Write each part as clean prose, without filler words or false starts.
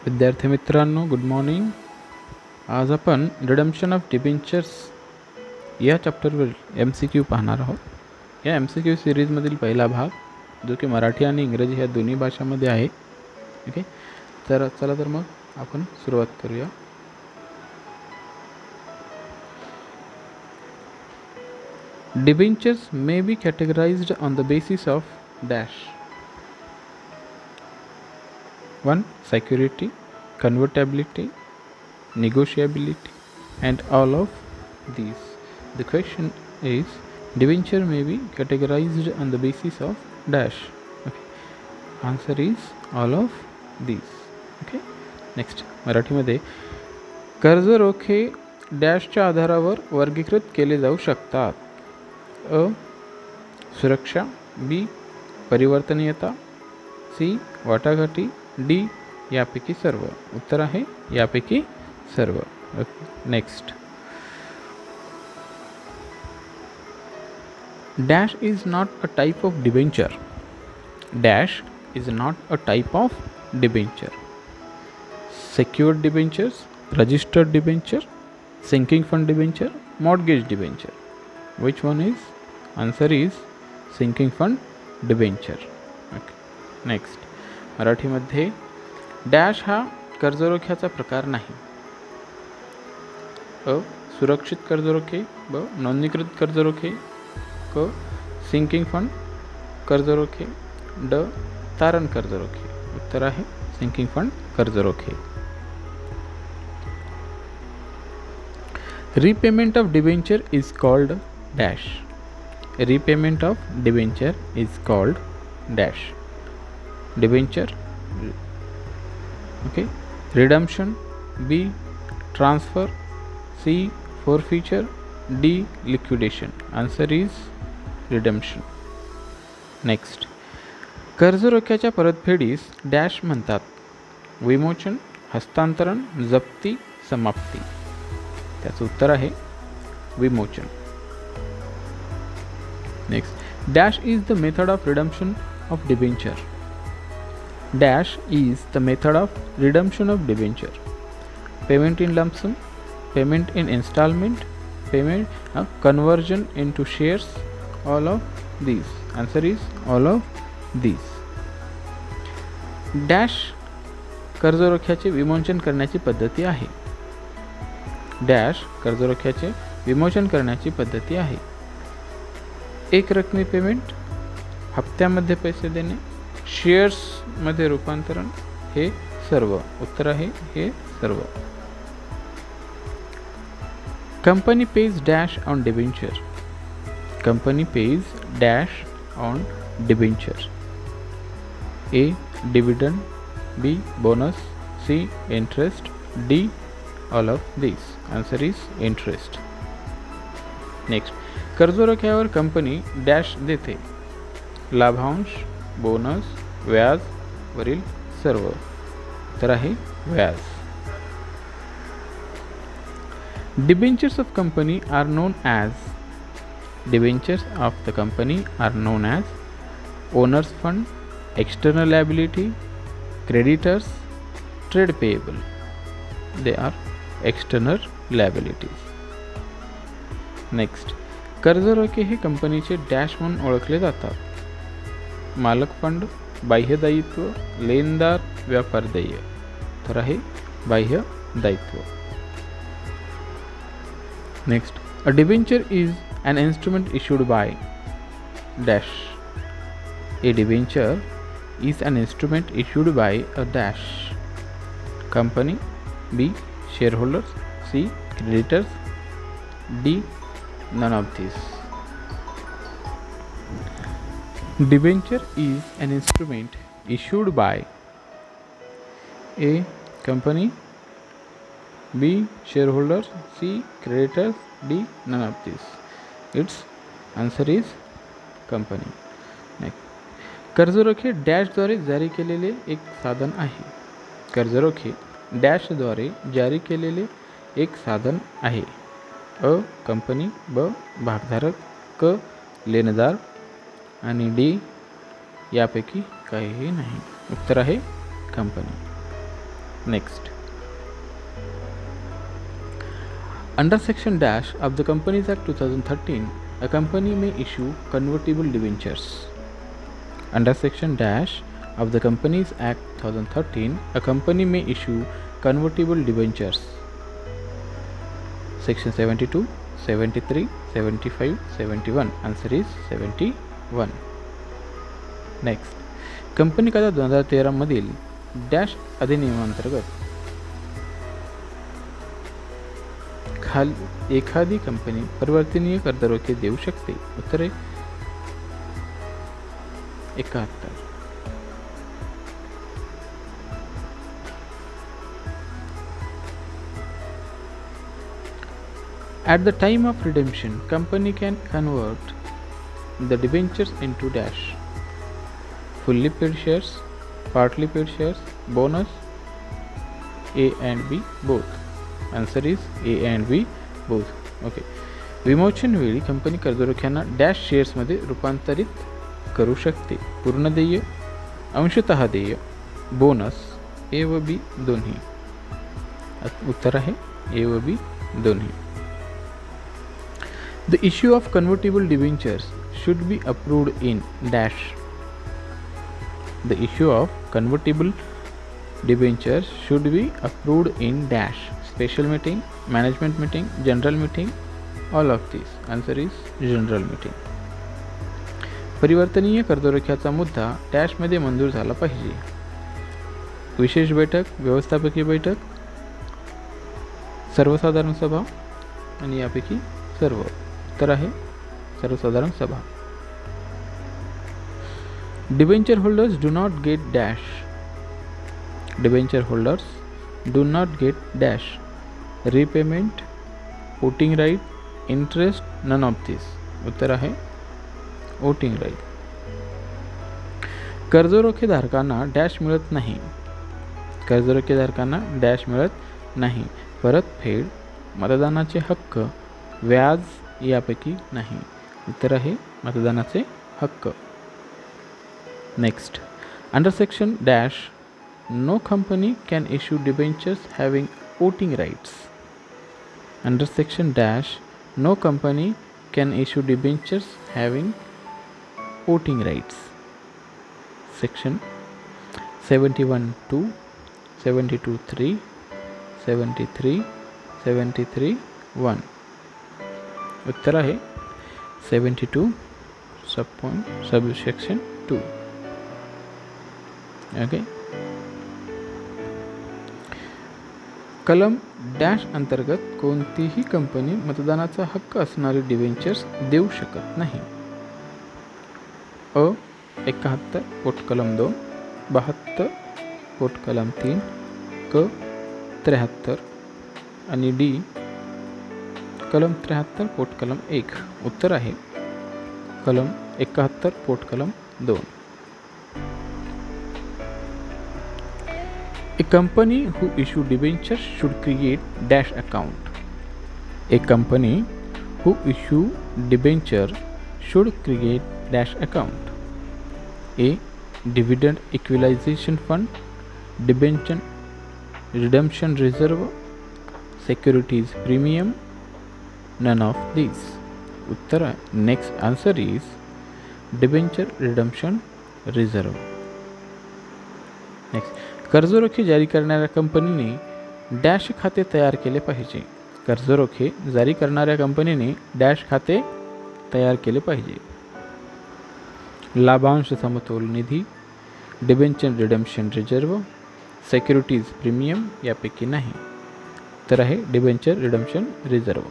विद्यार्थी मित्रांनो, good morning. आज आपण रिडम्पशन ऑफ डिबेंचर्स या चॅप्टरवर MCQ पाहणार आहोत. या MCQ सिरीजमधील पहिला भाग जो की मराठी आणि इंग्रजी ह्या दोन्ही भाषांमध्ये आहे. ओके, तर चला तर मग आपण सुरुवात करूया. Debentures may be categorized on the basis of dash 1. Security, convertibility, negotiability, and all of these. The question is, debenture may be categorized on the basis of dash. Okay. Answer is all of these. Okay. Next, मराठीमध्ये कर्ज रोखे डॅशच्या आधारावर वर्गीकृत केले जाऊ शकतात. अ. सुरक्षा, बी. परिवर्तनीयता, सी. वाटाघाटी, डी. यापैकी सर्व. उत्तर आहे यापैकी सर्व. Next, dash is not a type of debenture. Dash is not a type of debenture. Secured debentures, registered debenture, sinking fund debenture, mortgage debenture. Which one is? Answer is sinking fund debenture. Okay. Next, मराठीमध्ये dash हा कर्जरोख्याचा प्रकार नाही. अ. सुरक्षित कर्जरोखे, ब. नोंदणीकृत कर्जरोखे, क. सिंकिंग फंड कर्जरोखे, ड. तारण कर्जरोखे. उत्तर आहे सिंकिंग फंड कर्जरोखे. Repayment of debenture is called dash. Repayment of debenture is called dash. Debenture, okay. Redemption, B. Transfer, C. Forfeiture, D. Liquidation. Answer is redemption. Next, कर्जरोख्याच्या परतफेडीस डॅश म्हणतात. विमोचन, हस्तांतरण, जप्ती, समाप्ती. त्याचं उत्तर आहे विमोचन. Next, dash is the method of redemption of debenture. Dash is the method of redemption of debenture. Payment in lump sum, payment in installment, payment conversion into shares, all of these. Answer is all of these. Dash कर्जरोख्याचे विमोचन करण्याची पद्धती आहे. Dash कर्जरोख्याचे विमोचन करण्याची पद्धती आहे. एक रकमी पेमेंट, हप्त्यामध्ये पैसे देणे, शेअर्समध्ये रूपांतरण, हे सर्व. उत्तर आहे हे सर्व. Company pays dash on debenture. Company pays dash on debenture. A. Dividend, B. Bonus, C. Interest, D. All of this. Answer is interest. Next, कर्जरोख्यावर कंपनी डॅश देते. लाभांश, बोनस, व्याज, वरील सर्व. तर आहे व्याज. Debentures of company are known as. Debentures of the company are known as owners fund, external liability, creditors, trade payable. They are external liabilities. Next, कर्जरोखे हे कंपनीचे डॅश म्हणून ओळखले जातात. मालक फंड, बाह्य दायित्व, लेनदार, व्यापार देय. तर आहे बाह्य दायित्व. Next, a debenture is an instrument issued by dash. A debenture is an instrument issued by a dash. Company, B. Shareholders, C. Creditors, D. None of these. Debenture is an instrument issued by A. Company, B. Shareholders, C. Creditors, D. None of these. Its answer is company. Next, कर्जरोखे डॅशद्वारे जारी केलेले एक साधन आहे. कर्जरोखे डॅशद्वारे जारी केलेले एक साधन आहे. अ. कंपनी, ब. भागधारक, क. लेनदार आणि डी. यापैकी काहीही नाही. उत्तर आहे company. Next, under section dash of the Companies Act 2013, a company may issue convertible debentures. Under section dash of the Companies Act 2013, a company may issue convertible debentures. Section 72, 73, 75, 71. Answer is 71. Next, company कायदा 2013 मधील dash अधिनियमांतर्गत एखादी company परिवर्तनीय कर्जरोखे देऊ शकते. उत्तर आहे 71. At the time of redemption, company can convert the debentures into dash: fully paid shares, partly paid shares, bonus, A and B both. Answer is A and B both. Okay. विमोचन वेळी company कर्जरोख्यांना dash शेअर्समध्ये रूपांतरित करू शकते. पूर्ण देय, अंशतः देय, बोनस, ए व बी दोन्ही. उत्तर आहे ए व बी दोन्ही. The issue of convertible debentures should be approved in dash. The issue of convertible debentures should be approved in dash: special meeting, management meeting, general meeting, all of these. Answer is general meeting. परिवर्तनीय कर्जरोख्याचा मुद्दा डॅशमध्ये मंजूर झाला पाहिजे: विशेष बैठक, व्यवस्थापकीय बैठक, सर्वसाधारण सभा आणि यापैकी सर्व. उत्तर आहे सर्वसाधारण सभा. Debenture holders do not get dash. Debenture holders do not get dash: repayment, voting right, interest, none of this. उत्तर आहे वोटिंग राईट. कर्जरोखेधारकांना डॅश मिळत नाही. कर्जरोखेधारकांना डॅश मिळत नाही: परतफेड, मतदानाचे हक्क, व्याज यापैकी नाही. उत्तर आहे मतदानाचे हक्क. Next, under section dash no company can issue debentures having voting rights. Under section dash no company can issue debentures having voting rights. Section 71(2), 72(3), 73, 73(1). उत्तर आहे 72 सबसेक्शन 2. ओके. कलम डॅश अंतर्गत कोणतीही कंपनी मतदानाचा हक्क असणारे डिबेंचर्स देऊ शकत नाही. अ 71 पोटकलम 2, 72 पोटकलम 3, क 73 आणि डी कलम 73 पोटकलम 1. उत्तर आहे कलम 71 पोटकलम 2. A company who issue debentures should create dash account. A company who issue debenture should create dash account: A. Dividend equalization fund, debenture redemption reserve, securities premium, none of these. Uttara. Next answer is debenture redemption reserve. Next, कर्जरोखे जारी करणाऱ्या कंपनीने dash खाते तयार केले पाहिजे. कर्जरोखे जारी करणाऱ्या कंपनीने डॅश खाते तयार केले पाहिजे: लाभांश समतोल निधी, debenture redemption reserve, securities premium यापैकी नाही. तर आहे debenture redemption reserve.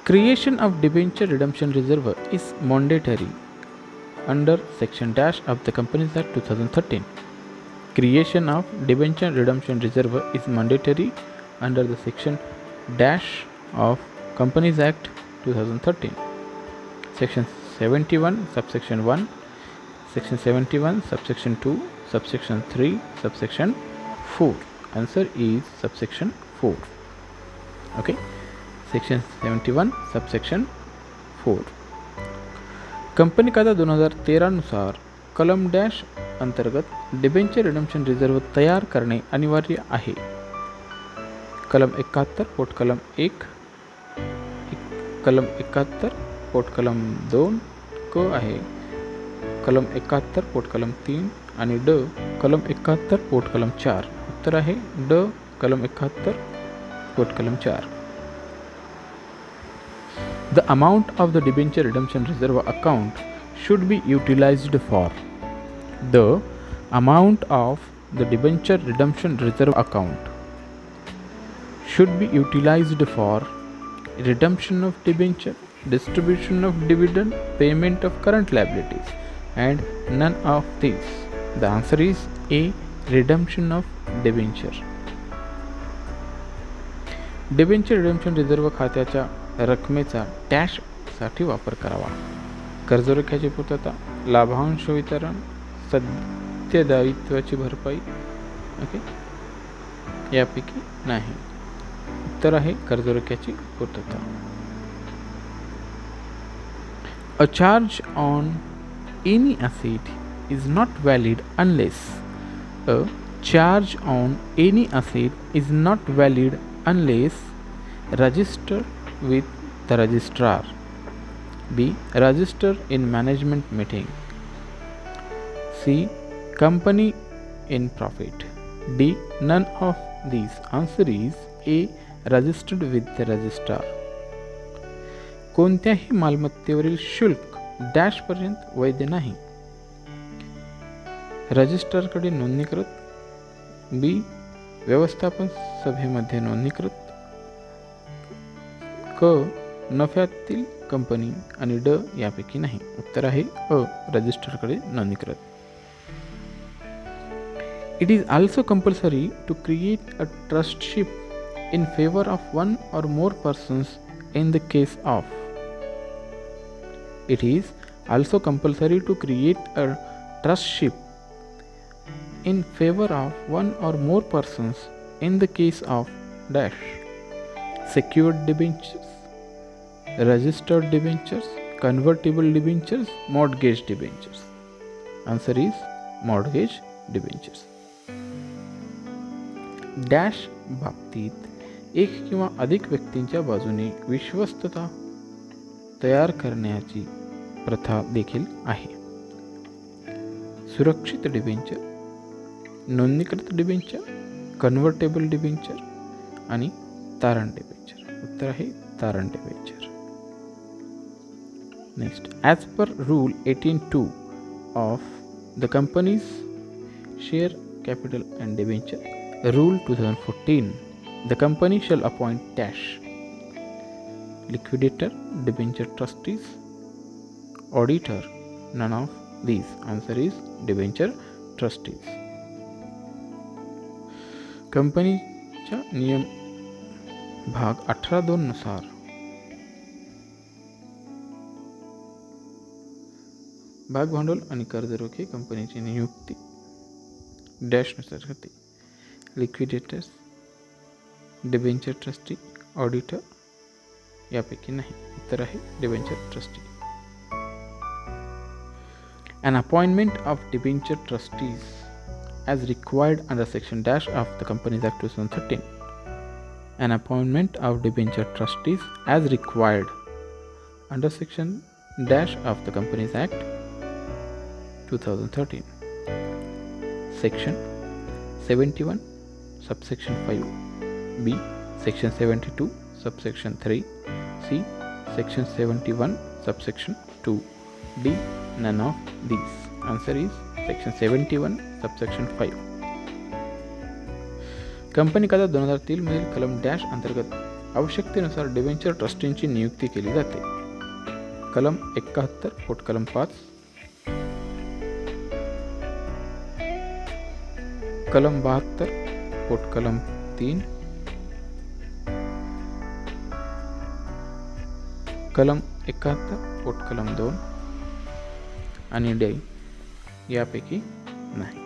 Creation of debenture redemption reserve is mandatory under section dash of the Companies Act 2013. Creation of debenture redemption reserve is mandatory under the section dash of Companies Act 2013. Section 71 subsection 1, section 71 subsection 2, subsection 3, subsection 4. Answer is subsection 4. Okay, section 71 subsection 4. Company कायदा 2013 नुसार कलम dash अंतर्गत debenture redemption reserve तयार करणे अनिवार्य आहे. कलम 71 पोटकलम 1, कलम 71 पोटकलम 2 क आहे, कलम 71 पोटकलम 3 आणि ड कलम 71 पोटकलम 4. उत्तर आहे ड कलम 71 पोटकलम 4. The amount of the debenture redemption reserve account should be utilized for. The amount of the debenture redemption reserve account should be utilized for redemption of debenture, distribution of dividend, payment of current liabilities, and none of these. The answer is A. Redemption of debenture. Debenture redemption reserve खात्याच्या रकमेचा dash साठी वापर करावा. कर्जरोख्याची पूर्तता, लाभांश वितरण, सद्यदायित्वाची भरपाई. Okay, यापैकी नाही. उत्तर आहे कर्जरोख्याची पूर्तता. A charge on any asset is not valid unless a charge on any asset is not valid unless registered with the registrar. B. Registered in management meeting. C. Company in profit. D. None of these. Answer is A. Registered with the registrar. कोणत्याही मालमत्तेवरील शुल्क dash पर्यंत वैध नाही. रजिस्ट्रारकडे नोंदणीकृत, बी. व्यवस्थापन सभेमध्ये नोंदणीकृत, क. नफ्यातील कंपनी आणि ड. यापैकी नाही. उत्तर आहे अ. रजिस्ट्रारकडे नोंदणीकृत. It is also compulsory to create a trustship in favor of one or more persons in the case of. It is also compulsory to create a trustship in favor of one or more persons in the case of dash. Secured debentures, registered debentures, convertible debentures, mortgage debentures. Answer is mortgage debentures. Dash बाबतीत एक किंवा अधिक व्यक्तींच्या बाजूने विश्वस्तता तयार करण्याची प्रथा देखील आहे. सुरक्षित डिबेंचर, नोंदणीकृत डिबेंचर, कन्व्हर्टेबल डिबेंचर आणि तारण डिबेंचर. उत्तर आहे तारण debenture. Next, as per rule 18(2) of the companies share capital and debenture rule 2014, the company shall appoint dash liquidator, debenture trustees, auditor, none of these. Answer is debenture trustees. कंपनीच्या नियम भाग 18(2) नुसार भाग भांडवल आणि कर्जरोखे कंपनीची नियुक्ती डॅश नुसार होते. लिक्विडेटर्स, डिबेंचर ट्रस्टी, ऑडिटर यापैकी नाही. उत्तर आहे debenture trustee. An appointment of debenture trustees as required under section dash of the Companies Act 2013. An appointment of debenture trustees as required under section dash of the Companies Act 2013. Section 71 subsection 5, B. Section 72 subsection 3, C. Section 71 subsection 2, D. None of these. Answer is section 71 subsection 5. Company कायदा 2003 मधील कलम dash अंतर्गत आवश्यकतेनुसार debenture ट्रस्टींची नियुक्ती केली जाते. कलम 71 पोटकलम 5, कलम 72 पोटकलम 3, कलम 71 पोटकलम 2 आणि डे यापैकी नाही.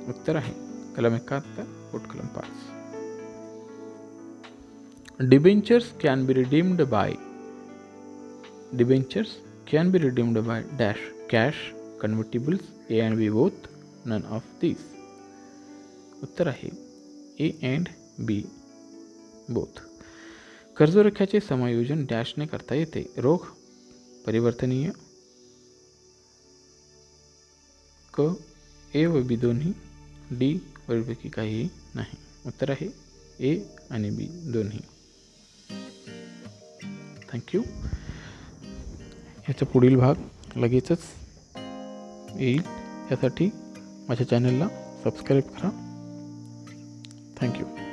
उत्तर आहे कलम 71 पोटकलम 5. Debentures can be redeemed by dash cash, convertibles A and B both, none of these. उत्तर आहे A and B both. कर्ज रोख्याचे समायोजन डॅशने करता येते. रोख परिवर्तनीय, क ए व बी दोन्ही, डी वरीलपैकी काहीही नाही. उत्तर आहे ए आणि बी दोन्ही. थँक्यू. याचा पुढील भाग लगेचच येईल. यासाठी माझ्या चॅनलला सबस्क्राईब करा. थँक्यू.